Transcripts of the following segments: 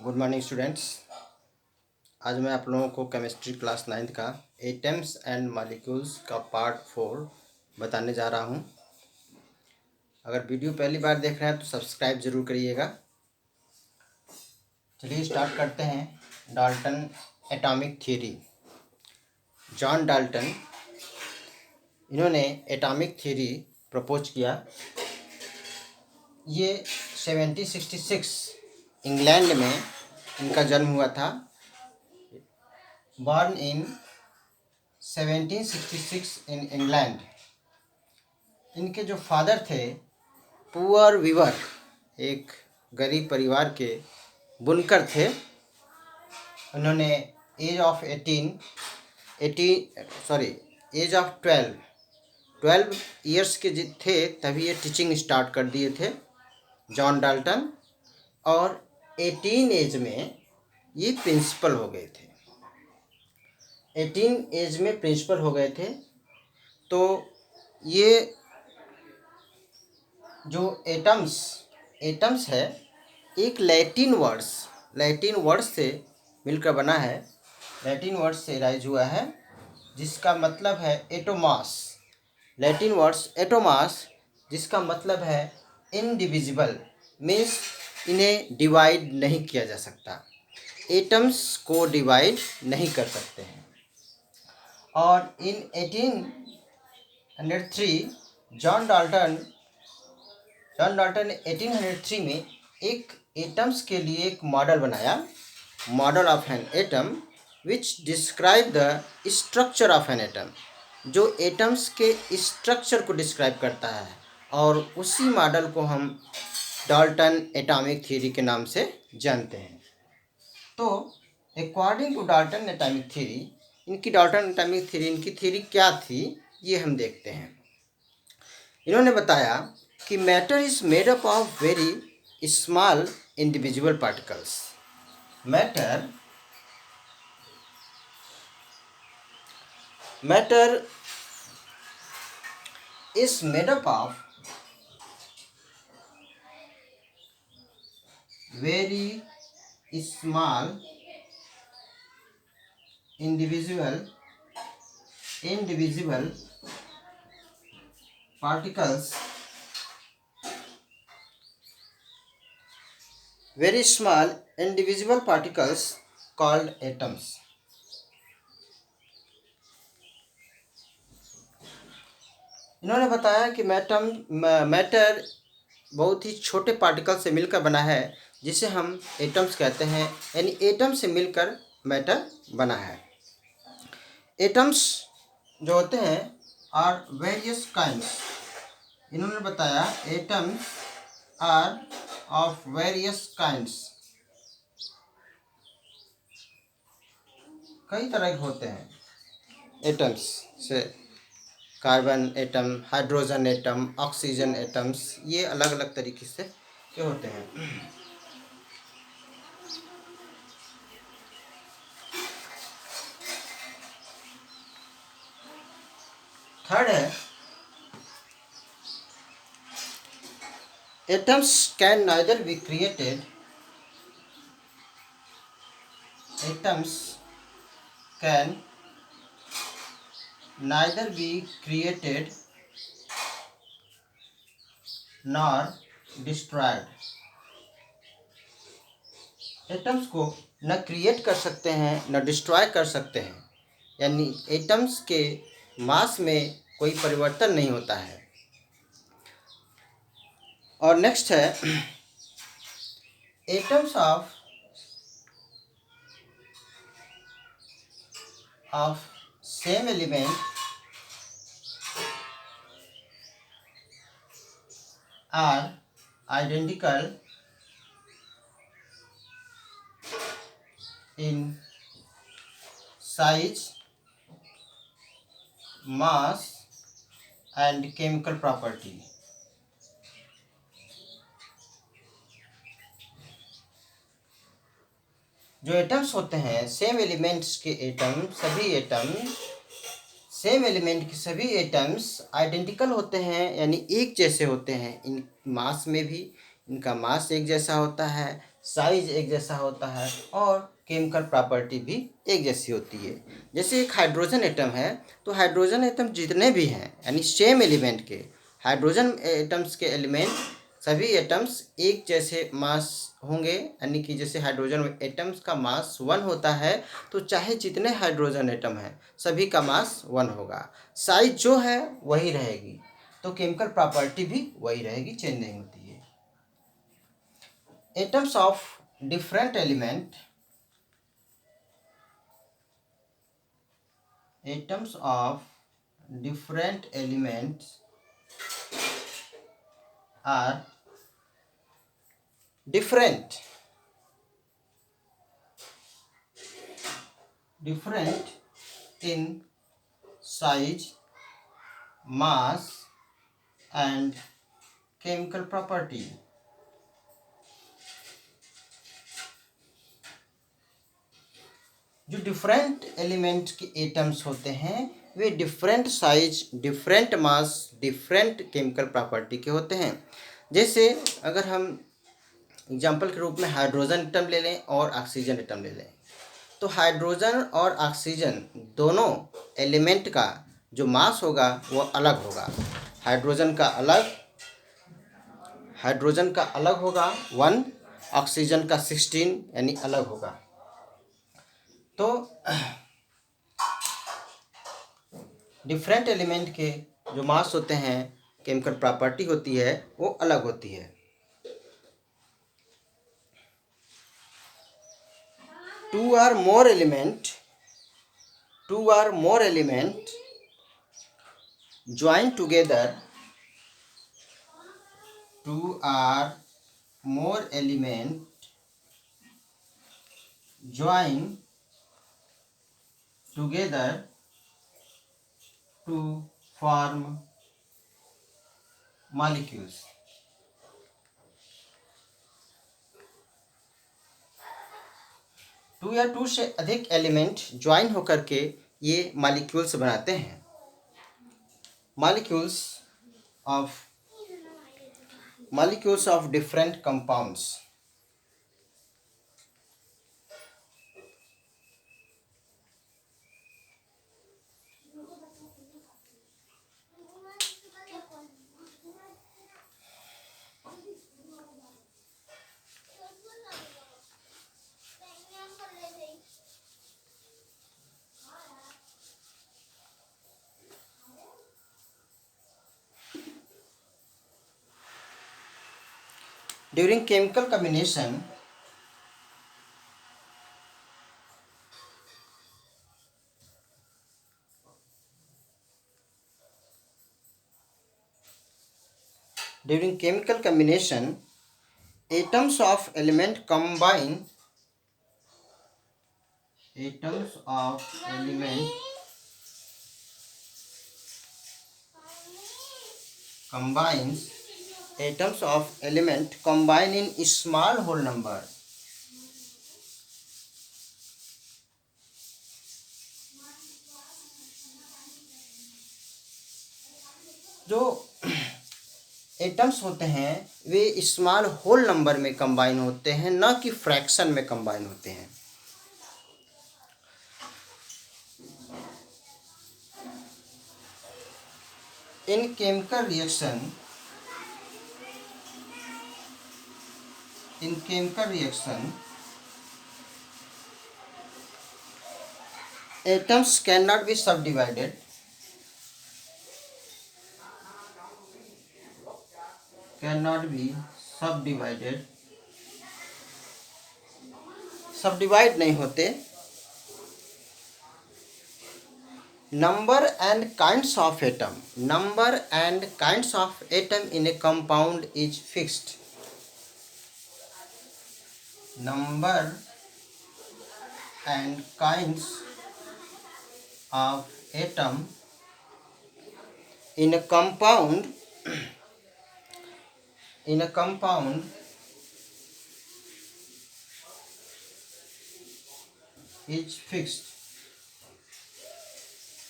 Good morning students. आज मैं आप लोगों को केमिस्ट्री क्लास 9th का एटम्स एंड मॉलिक्यूल्स का पार्ट 4 बताने जा रहा हूं। अगर वीडियो पहली बार देख रहे हैं तो सब्सक्राइब ज़रूर करिएगा। चलिए स्टार्ट करते हैं। Dalton atomic theory. John Dalton, इन्होंने एटॉमिक थ्योरी प्रपोज किया। ये 1766 इंग्लैंड में इनका जन्म हुआ था। Born in 1766 in England. इनके जो फादर थे पुअर वीवर, एक गरीब परिवार के बुनकर थे। उन्होंने एज ऑफ 12 ईयर्स के थे तभी ये टीचिंग स्टार्ट कर दिए थे जॉन डाल्टन, और 18 एज में ये प्रिंसिपल हो गए थे। 18 एज में प्रिंसिपल हो गए थे। तो ये जो एटम्स है एक लैटिन वर्ड्स से मिलकर बना है। लैटिन वर्ड्स से राइज हुआ है जिसका मतलब है एटोमास। लैटिन वर्ड्स एटोमास जिसका मतलब है इनडिविजिबल, मीन्स इन्हें डिवाइड नहीं किया जा सकता। एटम्स को डिवाइड नहीं कर सकते हैं। और इन 1803 जॉन डाल्टन ने 1803 में एक एटम्स के लिए एक मॉडल बनाया, model of an atom which describe the structure of an atom, जो एटम्स के स्ट्रक्चर को डिस्क्राइब करता है। और उसी मॉडल को हम डाल्टन एटॉमिक थ्योरी के नाम से जानते हैं। तो according to Dalton atomic theory, इनकी थ्योरी क्या थी ये हम देखते हैं। इन्होंने बताया कि matter is made up of very small individual particles. Matter is made up of very small indivisible particles, called atoms. इन्होंने बताया कि मैटर बहुत ही छोटे पार्टिकल से मिलकर बना है जिसे हम एटम्स कहते हैं, यानी एटम से मिलकर मैटर बना है। एटम्स जो होते हैं आर वेरियस काइंड्स। इन्होंने बताया atoms are of various kinds, कई तरह के होते हैं एटम्स से। Carbon atom, hydrogen atom, oxygen atoms, ये अलग अलग तरीके से ये होते हैं। थर्ड है atoms can neither be created nor destroyed. Atoms को न क्रिएट कर सकते हैं न डिस्ट्रॉय कर सकते हैं, यानी एटम्स के मास में कोई परिवर्तन नहीं होता है। और नेक्स्ट है atoms of same element are identical in size, mass and chemical property. जो एटम्स होते हैं सेम एलिमेंट्स के सभी एटम्स आइडेंटिकल होते हैं, यानी एक जैसे होते हैं। इन मास में भी इनका मास एक जैसा होता है, साइज एक जैसा होता है और केमिकल प्रॉपर्टी भी एक जैसी होती है। जैसे एक हाइड्रोजन एटम है, तो हाइड्रोजन एटम जितने भी हैं यानी सेम एलिमेंट के हाइड्रोजन एटम्स के एलिमेंट सभी एटम्स एक जैसे मास होंगे, यानी कि जैसे हाइड्रोजन एटम्स का मास 1 होता है, तो चाहे जितने हाइड्रोजन एटम हैं सभी का मास 1 होगा। साइज जो है वही रहेगी, तो केमिकल प्रॉपर्टी भी वही रहेगी, चेंज नहीं होती है। Atoms of different element atoms of different elements are different in size, mass and chemical property. जो डिफरेंट एलिमेंट के एटम्स होते हैं वे different size, different mass, different chemical property के होते हैं। जैसे अगर हम एग्जाम्पल के रूप में हाइड्रोजन एटम ले लें और ऑक्सीजन एटम ले लें, तो हाइड्रोजन और ऑक्सीजन दोनों एलिमेंट का जो मास होगा वो अलग होगा। हाइड्रोजन का अलग होगा 1, ऑक्सीजन का 16 यानी अलग होगा। तो डिफरेंट एलिमेंट के जो मास होते हैं, केमिकल प्रॉपर्टी होती है, वो अलग होती है। Two or more element join together. Two or more element join together to form molecules. Two या टू से अधिक एलिमेंट ज्वाइन होकर के ये मॉलिक्यूल्स बनाते हैं। Molecules of different compounds. During chemical combination, atoms of element combine. Atoms of element combine in small whole number. जो atoms होते हैं वे स्मॉल होल नंबर में कंबाइन होते हैं, न कि फ्रैक्शन में कंबाइन होते हैं। इन chemical reaction atoms cannot be subdivided. सबडिवाइड नहीं होते। Number and kinds of atom in A compound is fixed. Number and kinds of atom in a compound is fixed.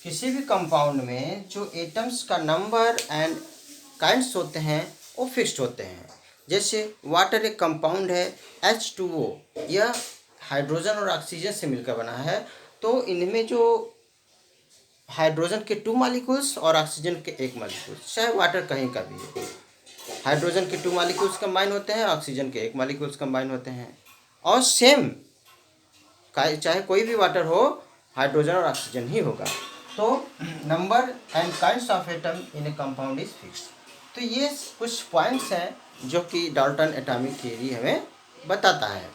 किसी भी कंपाउंड में जो एटम्स का नंबर एंड काइंड्स होते हैं वो फिक्स्ड होते हैं। जैसे वाटर एक कंपाउंड है H2O, यह हाइड्रोजन और ऑक्सीजन से मिलकर बना है। तो इनमें जो हाइड्रोजन के 2 मॉलिक्यूल्स और ऑक्सीजन के 1 मॉलिक्यूल्स, चाहे वाटर कहीं का भी है, हाइड्रोजन के 2 मॉलिक्यूल्स कंबाइन होते हैं, ऑक्सीजन के 1 मॉलिक्यूल्स कंबाइन होते हैं। और सेम चाहे कोई भी वाटर हो, हाइड्रोजन और ऑक्सीजन ही होगा। तो number and kinds of atom in A compound is fix. तो ये कुछ पॉइंट्स हैं जो कि डाल्टन एटॉमिक थ्योरी हमें बताता है।